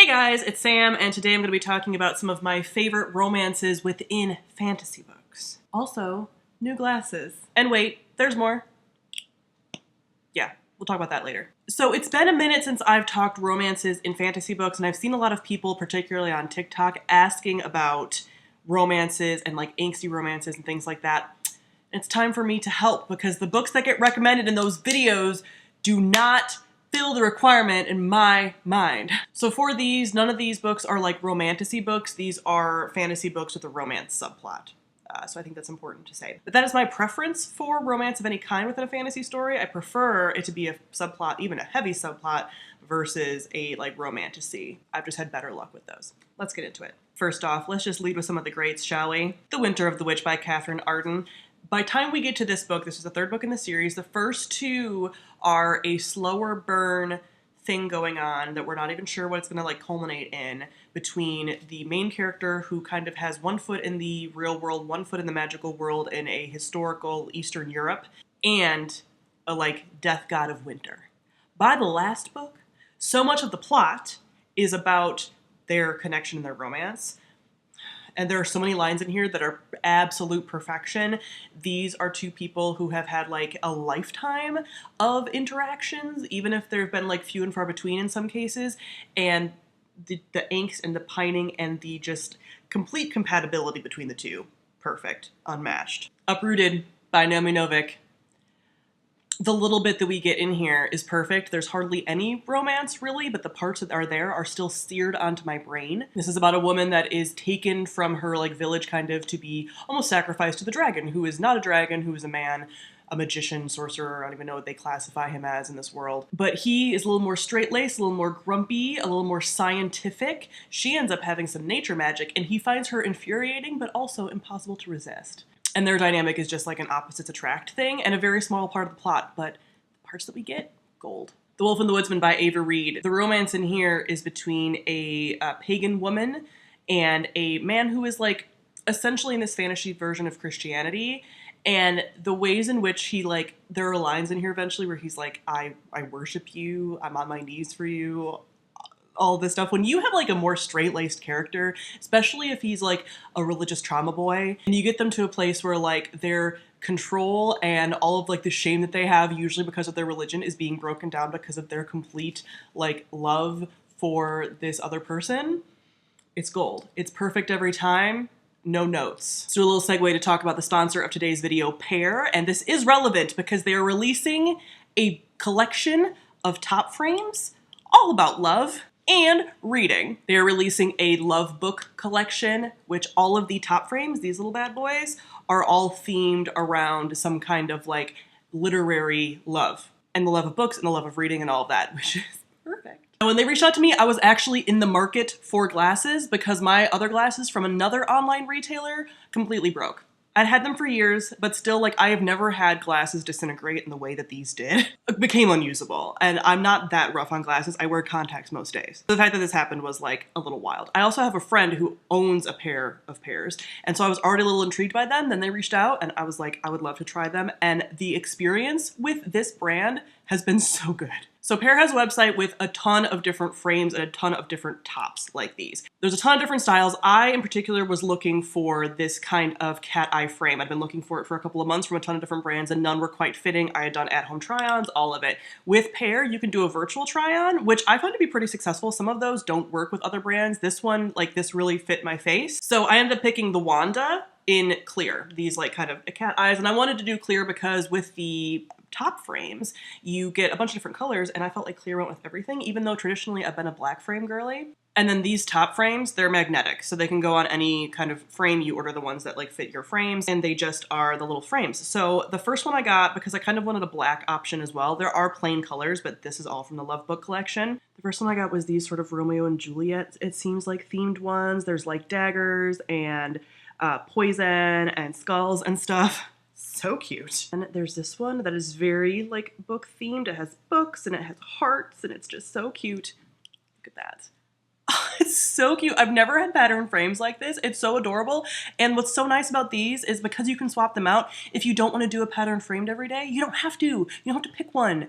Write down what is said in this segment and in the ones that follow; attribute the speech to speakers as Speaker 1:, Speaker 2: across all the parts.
Speaker 1: Hey guys, it's Sam, and today I'm going to be talking about some of my favorite romances within fantasy books. Also, new glasses. And wait, there's more. Yeah, we'll talk about that later. So it's been a minute since I've talked romances in fantasy books, and I've seen a lot of people, particularly on TikTok, asking about romances and like angsty romances and things like that. And it's time for me to help, because the books that get recommended in those videos do not fill the requirement in my mind. So for these, none of these books are like romantasy books. These are fantasy books with a romance subplot. So I think that's important to say. But that is my preference for romance of any kind within a fantasy story. I prefer it to be a subplot, even a heavy subplot, versus a like romantasy. I've just had better luck with those. Let's get into it. First off, let's just lead with some of the greats, shall we? The Winter of the Witch by Catherine Arden. By the time we get to this book, this is the third book in the series, the first two are a slower burn thing going on that we're not even sure what it's going to like culminate in, between the main character who kind of has one foot in the real world, one foot in the magical world in a historical Eastern Europe, and a like death god of winter. By the last book, so much of the plot is about their connection and their romance. And there are so many lines in here that are absolute perfection. These are two people who have had like a lifetime of interactions, even if there have been like few and far between in some cases. And the angst and the pining and the just complete compatibility between the two. Perfect. Unmatched. Uprooted by Naomi Novik. The little bit that we get in here is perfect. There's hardly any romance, really, but the parts that are there are still seared onto my brain. This is about a woman that is taken from her like village kind of to be almost sacrificed to the dragon, who is not a dragon, who is a man, a magician, sorcerer. I don't even know what they classify him as in this world. But he is a little more straight-laced, a little more grumpy, a little more scientific. She ends up having some nature magic, and he finds her infuriating, but also impossible to resist. And their dynamic is just like an opposites attract thing, and a very small part of the plot, but the parts that we get, gold. The Wolf and the Woodsman by Ava Reed. The romance in here is between a pagan woman and a man who is like essentially in this fantasy version of Christianity, and the ways in which he like, there are lines in here eventually where he's like, I worship you, I'm on my knees for you, all this stuff. When you have like a more straight-laced character, especially if he's like a religious trauma boy, and you get them to a place where like their control and all of like the shame that they have, usually because of their religion, is being broken down because of their complete like love for this other person, it's gold. It's perfect every time. No notes. Let's do a little segue to talk about the sponsor of today's video, Pear, and this is relevant because they are releasing a collection of top frames all about love and reading. They are releasing a love book collection, which all of the top frames, these little bad boys, are all themed around some kind of like literary love, and the love of books and the love of reading and all of that, which is perfect. And when they reached out to me, I was actually in the market for glasses because my other glasses from another online retailer completely broke. I'd had them for years, but still, like, I have never had glasses disintegrate in the way that these did. It became unusable, and I'm not that rough on glasses. I wear contacts most days. The fact that this happened was, like, a little wild. I also have a friend who owns a pair of pairs, and so I was already a little intrigued by them. Then they reached out, and I was like, I would love to try them, and the experience with this brand has been so good. So Pear has a website with a ton of different frames and a ton of different tops like these. There's a ton of different styles. I, in particular, was looking for this kind of cat eye frame. I'd been looking for it for a couple of months from a ton of different brands, and none were quite fitting. I had done at-home try-ons, all of it. With Pear, you can do a virtual try-on, which I found to be pretty successful. Some of those don't work with other brands. This one, like, this really fit my face. So I ended up picking the Wanda in clear, these like kind of cat eyes, and I wanted to do clear because with the top frames you get a bunch of different colors, and I felt like clear went with everything, even though traditionally I've been a black frame girly. And then these top frames, they're magnetic, so they can go on any kind of frame. You order the ones that like fit your frames, and they just are the little frames. So the first one I got, because I kind of wanted a black option as well. There are plain colors, but this is all from the Love Book collection. The first one I got was these sort of Romeo and Juliet, it seems like, themed ones. There's like daggers and poison and skulls and stuff. So cute. And there's this one that is very like book themed. It has books and it has hearts and it's just so cute. Look at that. It's so cute. I've never had pattern frames like this. It's so adorable. And what's so nice about these is because you can swap them out. If you don't want to do a pattern framed every day, you don't have to. You don't have to pick one.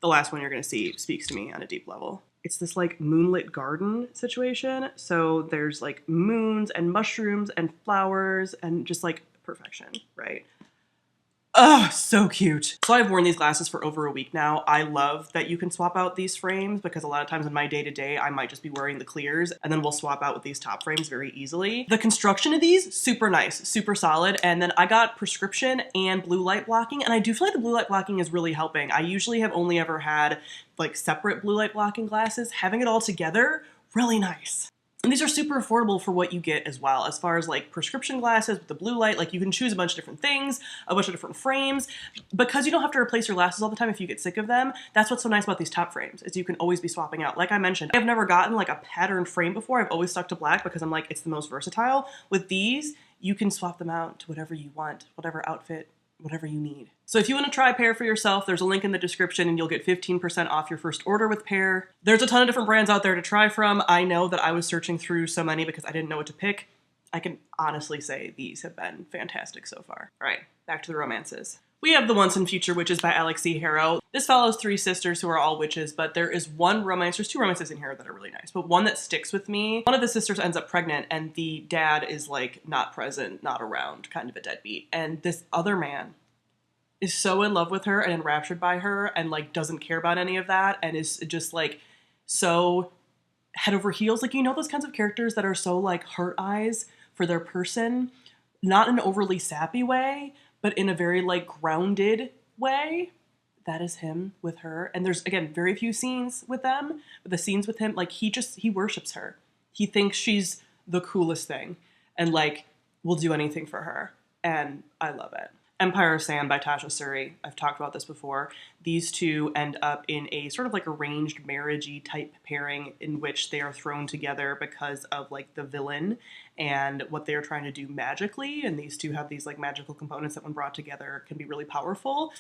Speaker 1: The last one you're going to see speaks to me on a deep level. it's this like moonlit garden situation. So there's like moons and mushrooms and flowers and just like perfection, right? Oh, so cute. So I've worn these glasses for over a week now. I love that you can swap out these frames because a lot of times in my day-to-day, I might just be wearing the clears and then we'll swap out with these top frames very easily. The construction of these, super nice, super solid. And then I got prescription and blue light blocking, and I do feel like the blue light blocking is really helping. I usually have only ever had like separate blue light blocking glasses. Having it all together, really nice. And these are super affordable for what you get as well, as far as like prescription glasses with the blue light. Like you can choose a bunch of different things, a bunch of different frames, because you don't have to replace your glasses all the time if you get sick of them. That's what's so nice about these top frames, is you can always be swapping out. Like I mentioned, I've never gotten like a patterned frame before. I've always stuck to black because I'm like, it's the most versatile. With these, you can swap them out to whatever you want, whatever outfit, whatever you need. So if you want to try a pair for yourself, there's a link in the description and you'll get 15% off your first order with pair. There's a ton of different brands out there to try from. I know that I was searching through so many because I didn't know what to pick. I can honestly say these have been fantastic so far. All right, back to the romances. We have The Once and Future Witches by Alex C. Harrow. This follows three sisters who are all witches, but there is one romance, there's two romances in here that are really nice, but one that sticks with me. One of the sisters ends up pregnant and the dad is like not present, not around, kind of a deadbeat. And this other man is so in love with her and enraptured by her and like doesn't care about any of that and is just like so head over heels. Like, you know, those kinds of characters that are so like heart eyes for their person, not in an overly sappy way, but in a very like grounded way. That is him with her. And there's, again, very few scenes with them, but the scenes with him, like he worships her. He thinks she's the coolest thing and like will do anything for her. And I love it. Empire of Sand by Tasha Suri. I've talked about this before. These two end up in a sort of like arranged marriage-y type pairing in which they are thrown together because of like the villain and what they are trying to do magically. And these two have these like magical components that when brought together can be really powerful.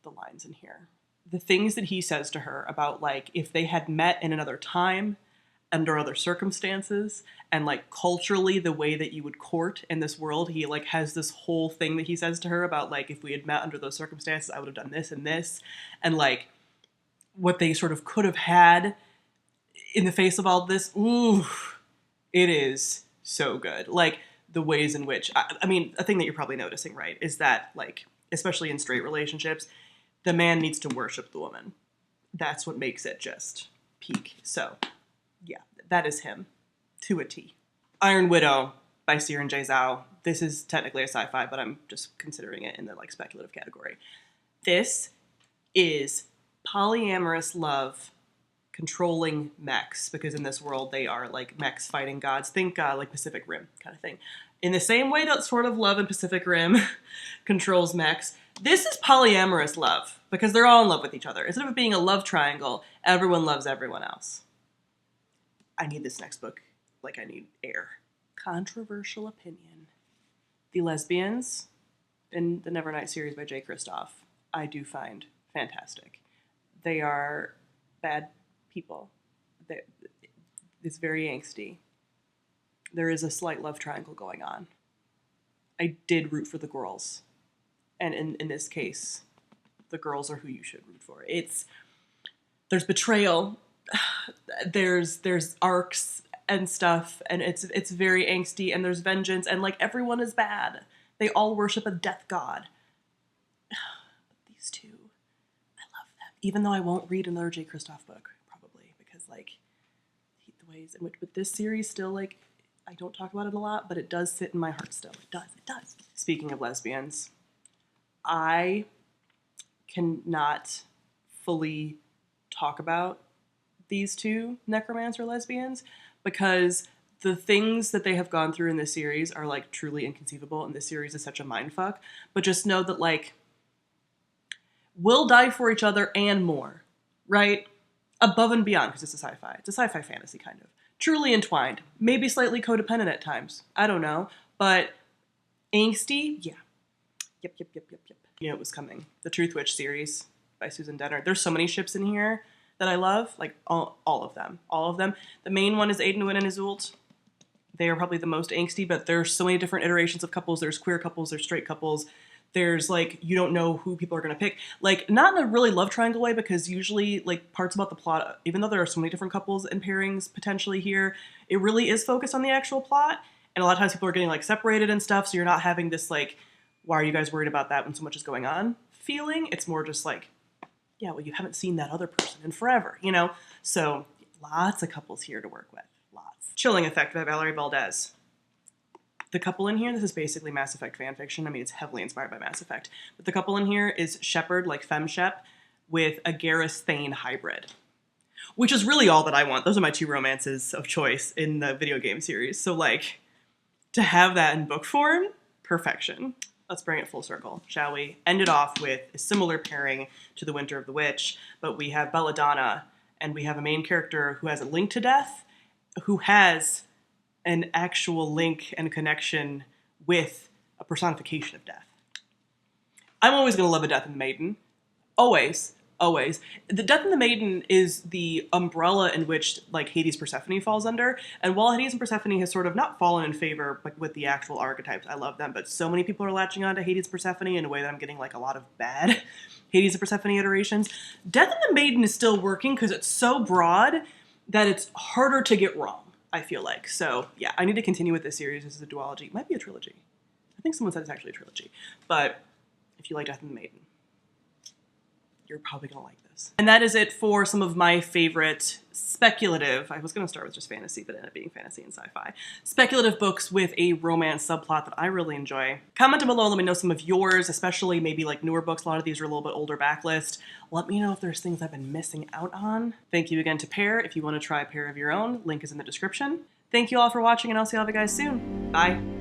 Speaker 1: The lines in here. The things that he says to her about like if they had met in another time, under other circumstances, and like culturally the way that you would court in this world, he like has this whole thing that he says to her about like if we had met under those circumstances I would have done this and this, and like what they sort of could have had in the face of all this. Ooh, it is so good. Like the ways in which I mean, a thing that you're probably noticing, right, is that like especially in straight relationships, the man needs to worship the woman. That's what makes it just peak. So yeah, that is him to a T. Iron Widow by Siren J. Zhao. This is technically a sci-fi, but I'm just considering it in the like speculative category. This is polyamorous love controlling mechs, because in this world they are like mechs fighting gods. Think like Pacific Rim kind of thing. In the same way that sort of love in Pacific Rim controls mechs, this is polyamorous love because they're all in love with each other. Instead of it being a love triangle, everyone loves everyone else. I need this next book like I need air. Controversial opinion. The Lesbians in the Nevernight series by Jay Kristoff, I do find fantastic. They are bad people. It's very angsty. There is a slight love triangle going on. I did root for the girls. And in this case, the girls are who you should root for. There's betrayal. There's arcs and stuff, and it's very angsty, and there's vengeance, and like everyone is bad. They all worship a death god. But these two, I love them. Even though I won't read another Jay Kristoff book, probably, because like the ways in which, but this series still like, I don't talk about it a lot, but it does sit in my heart still. It does. Speaking of lesbians, I cannot fully talk about these two necromancer lesbians because the things that they have gone through in this series are like truly inconceivable, and this series is such a mindfuck. But just know that like we'll die for each other and more, right? Above and beyond, because it's a sci-fi. It's a sci-fi fantasy kind of. Truly entwined, maybe slightly codependent at times. I don't know, but angsty, yeah. Yep. You know it was coming. The Truth Witch series by Susan Denner. There's so many ships in here that I love, like all of them. The main one is Aiden, Wynn, and Iseult. They are probably the most angsty, but there's so many different iterations of couples. There's queer couples, there's straight couples, There's like, you don't know who people are going to pick. Like, not in a really love triangle way, because usually like parts about the plot, even though there are so many different couples and pairings potentially here, it really is focused on the actual plot. And a lot of times people are getting like separated and stuff. So you're not having this like, why are you guys worried about that when so much is going on feeling? It's more just like, yeah, well, you haven't seen that other person in forever, you know? So lots of couples here to work with. Lots. Chilling Effect by Valerie Valdez. The couple in here, this is basically Mass Effect fanfiction. I mean, it's heavily inspired by Mass Effect. But the couple in here is Shepard, like FemShep, with a Garrus Thane hybrid. Which is really all that I want. Those are my two romances of choice in the video game series. So, like, to have that in book form, perfection. Let's bring it full circle, shall we? End it off with a similar pairing to The Winter of the Witch, but we have Belladonna, and we have a main character who has a link to death, who has an actual link and connection with a personification of death. I'm always going to love a death in the Maiden. Always. Always. The death in the Maiden is the umbrella in which like Hades Persephone falls under. And while Hades and Persephone has sort of not fallen in favor like, with the actual archetypes, I love them, but so many people are latching on to Hades Persephone in a way that I'm getting like a lot of bad Hades and Persephone iterations. Death in the Maiden is still working because it's so broad that it's harder to get wrong, I feel like. So yeah, I need to continue with this series. This is a duology. It might be a trilogy. I think someone said it's actually a trilogy. But if you like Death in the Maiden, you're probably gonna like this. And that is it for some of my favorite speculative, I was gonna start with just fantasy, but it ended up being fantasy and sci-fi, speculative books with a romance subplot that I really enjoy. Comment down below, let me know some of yours, especially maybe like newer books. A lot of these are a little bit older backlist. Let me know if there's things I've been missing out on. Thank you again to Pair. If you wanna try a pair of your own, link is in the description. Thank you all for watching, and I'll see all of you guys soon. Bye.